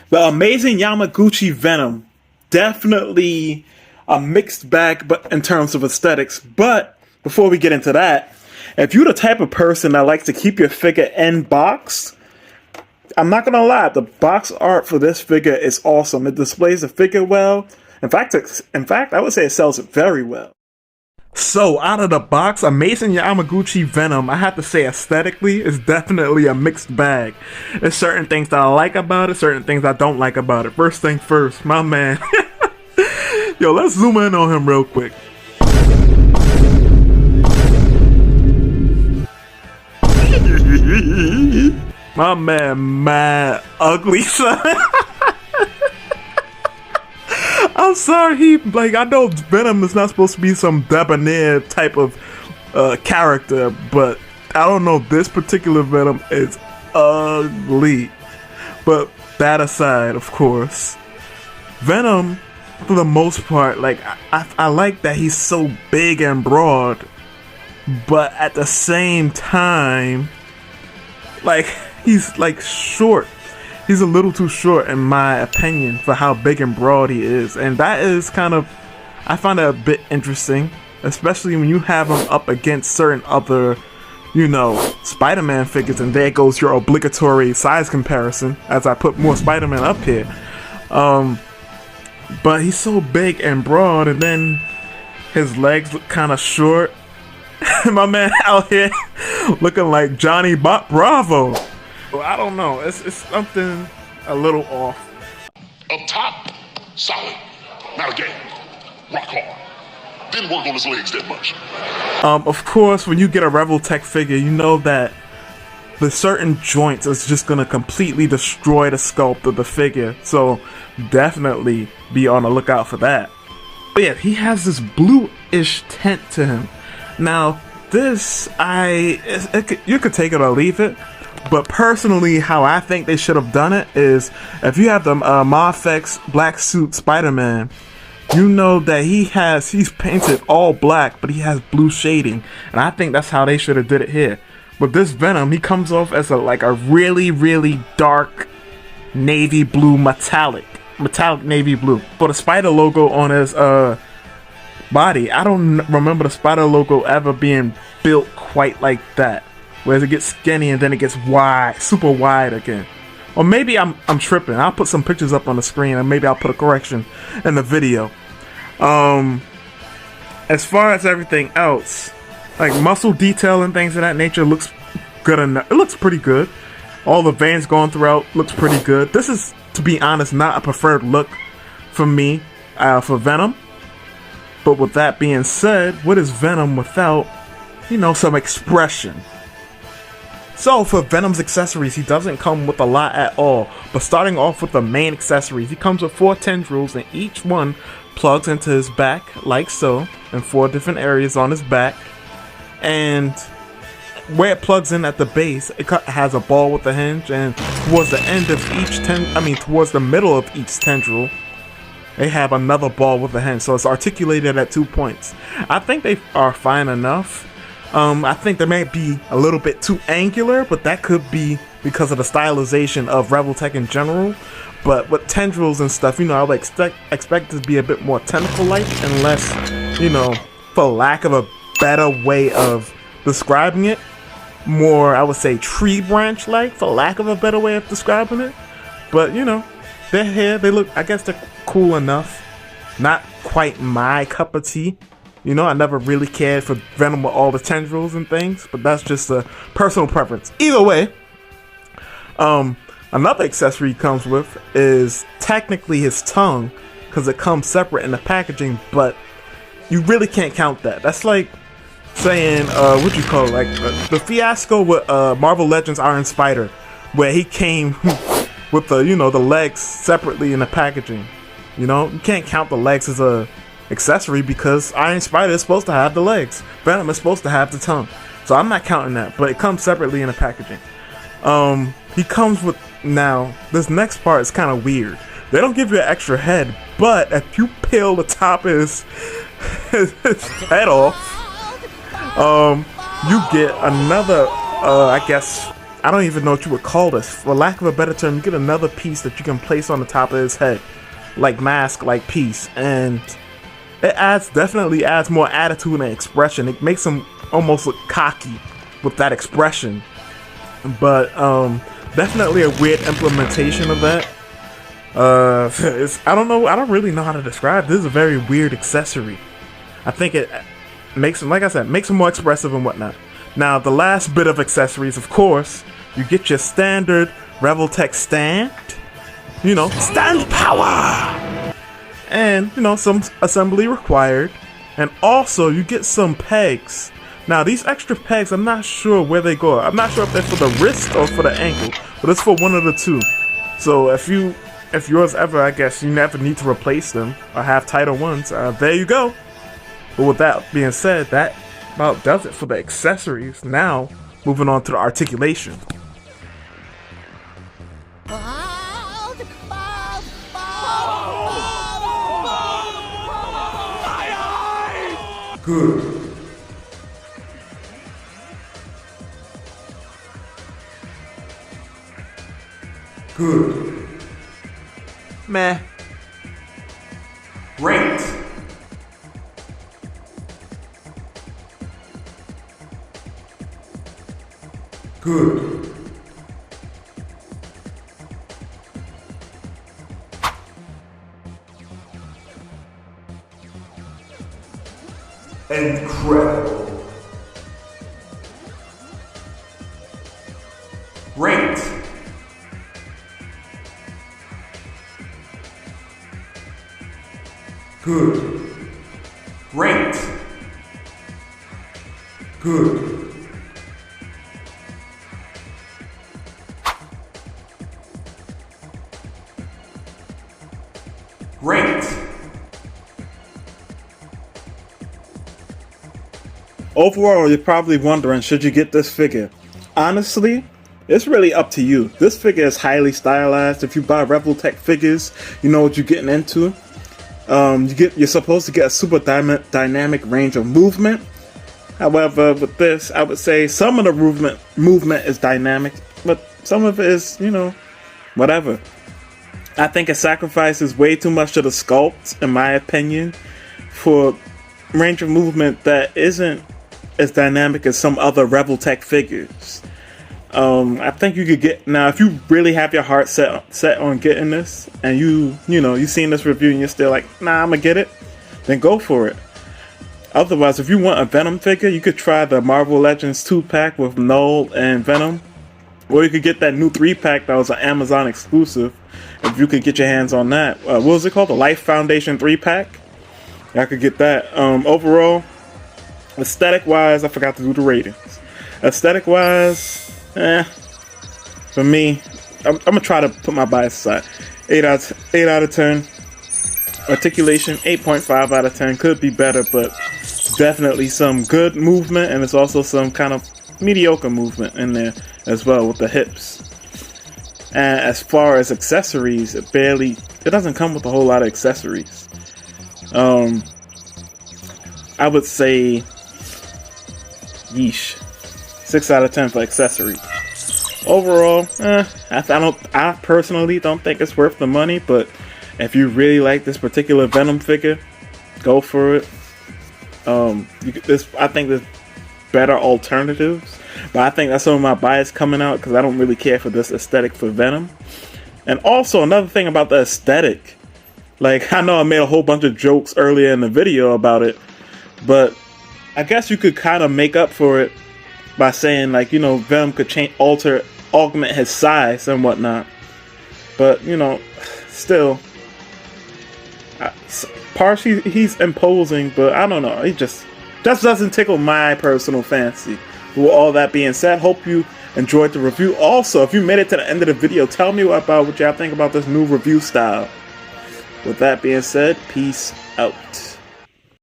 The amazing Yamaguchi Venom. Definitely a mixed bag but in terms of aesthetics. But before we get into that, if you're the type of person that likes to keep your figure in box, I'm not gonna lie, the box art for this figure is awesome. It displays the figure well. In fact, I would say it sells it very well. So, out of the box, Amazing Yamaguchi Venom, I have to say aesthetically, is definitely a mixed bag. There's certain things that I like about it, certain things I don't like about it. First thing first, my man. Yo, let's zoom in on him real quick. My man, mad ugly, son. I'm sorry, I know Venom is not supposed to be some debonair type of character, but I don't know, this particular Venom is ugly. But that aside, of course, Venom, for the most part, I like that he's so big and broad, but at the same time, he's short. He's a little too short, in my opinion, for how big and broad he is. And that is I find that a bit interesting, especially when you have him up against certain other, Spider-Man figures, and there goes your obligatory size comparison, as I put more Spider-Man up here. But he's so big and broad, and then his legs look kind of short. My man out here looking like Johnny Bravo. Well, I don't know. It's something a little off. Up top, solid. Now again, rock hard. Didn't work on his legs that much. Of course, when you get a Revoltech figure, you know that the certain joints is just gonna completely destroy the sculpt of the figure. So definitely be on the lookout for that. But yeah, he has this bluish tint to him. Now, this, you could take it or leave it. But personally, how I think they should have done it is, if you have the Mafex black suit Spider-Man, you know that he's painted all black, but he has blue shading, and I think that's how they should have did it here. But this Venom, he comes off as a really, really dark navy blue, metallic navy blue. For the spider logo on his body, I don't remember the spider logo ever being built quite like that. Whereas it gets skinny and then it gets wide, super wide again. Or maybe I'm tripping. I'll put some pictures up on the screen and maybe I'll put a correction in the video. As far as everything else, muscle detail and things of that nature looks good enough. It looks pretty good. All the veins going throughout looks pretty good. This is, to be honest, not a preferred look for me for Venom. But with that being said, what is Venom without, some expression? So for Venom's accessories, he doesn't come with a lot at all, but starting off with the main accessories, he comes with 4 tendrils, and each one plugs into his back like so, in 4 different areas on his back. And where it plugs in at the base, it has a ball with a hinge, and towards the end of towards the middle of each tendril, they have another ball with a hinge, so it's articulated at 2 points. I think they are fine enough. I think they may be a little bit too angular, but that could be because of the stylization of Revoltech in general. But with tendrils and stuff, I would expect it to be a bit more tentacle-like and less, for lack of a better way of describing it, more, I would say, tree branch-like, for lack of a better way of describing it. But, their hair, I guess they're cool enough. Not quite my cup of tea. I never really cared for Venom with all the tendrils and things, but that's just a personal preference. Either way, another accessory he comes with is technically his tongue, because it comes separate in the packaging, but you really can't count that. That's like saying, the fiasco with Marvel Legends Iron Spider, where he came with the legs separately in the packaging. You can't count the legs as a accessory because Iron Spider is supposed to have the legs. Venom is supposed to have the tongue. So I'm not counting that, but it comes separately in the packaging. He comes with, now, this next part is kind of weird. They don't give you an extra head, but if you peel the top of his head off, you get another, I don't even know what you would call this. For lack of a better term, you get another piece that you can place on the top of his head, like mask, like piece, and it definitely adds more attitude and expression. It makes him almost look cocky with that expression. But definitely a weird implementation of that. I don't really know how to describe. This is a very weird accessory. I think it makes him, like I said, makes him more expressive and whatnot. Now, the last bit of accessories, of course, you get your standard Revoltech stand. You know, stand power! And, you know, some assembly required. And also, you get some pegs. Now, these extra pegs, I'm not sure where they go. I'm not sure if they're for the wrist or for the ankle, but it's for one of the two. So, if yours ever, I guess, you never need to replace them or have tighter ones, there you go. But with that being said, that about does it for the accessories. Now, moving on to the articulation. Good. Good. Meh. Great. Good. Incredible. Great. Good. Great. Good. Great. Overall, you're probably wondering, should you get this figure? Honestly, it's really up to you. This figure is highly stylized. If you buy Revoltech figures, you know what you're getting into. You're supposed to get a super dynamic range of movement. However, with this, I would say some of the movement is dynamic, but some of it is, you know, whatever. I think it sacrifices way too much to the sculpt, in my opinion, for range of movement that isn't as dynamic as some other Revoltech figures. I think you could get, now if you really have your heart set on getting this, and you've seen this review and you're still like, nah, I'm gonna get it, then go for it. Otherwise, if you want a Venom figure, you could try the Marvel Legends 2-pack with Null and Venom, or you could get that new 3-pack that was an Amazon exclusive, if you could get your hands on that. What was it called? The Life Foundation 3-pack? I could get that. Overall, aesthetic-wise, I forgot to do the ratings. Aesthetic-wise, for me, I'm gonna try to put my bias aside. 8 out of 10. Articulation, 8.5 out of 10. Could be better, but definitely some good movement, and it's also some kind of mediocre movement in there as well with the hips. And as far as accessories, it doesn't come with a whole lot of accessories. I would say, yeesh, 6 out of 10 for accessories. Overall, I personally don't think it's worth the money, but if you really like this particular Venom figure, go for it. I think there's better alternatives, but I think that's some of my bias coming out because I don't really care for this aesthetic for Venom. And also another thing about the aesthetic, like I know I made a whole bunch of jokes earlier in the video about it, but I guess you could kind of make up for it by saying, like, you know, Venom could augment his size and whatnot. But, you know, still, partially he's imposing, but I don't know. He just doesn't tickle my personal fancy. With all that being said, hope you enjoyed the review. Also, if you made it to the end of the video, tell me about what y'all think about this new review style. With that being said, peace out.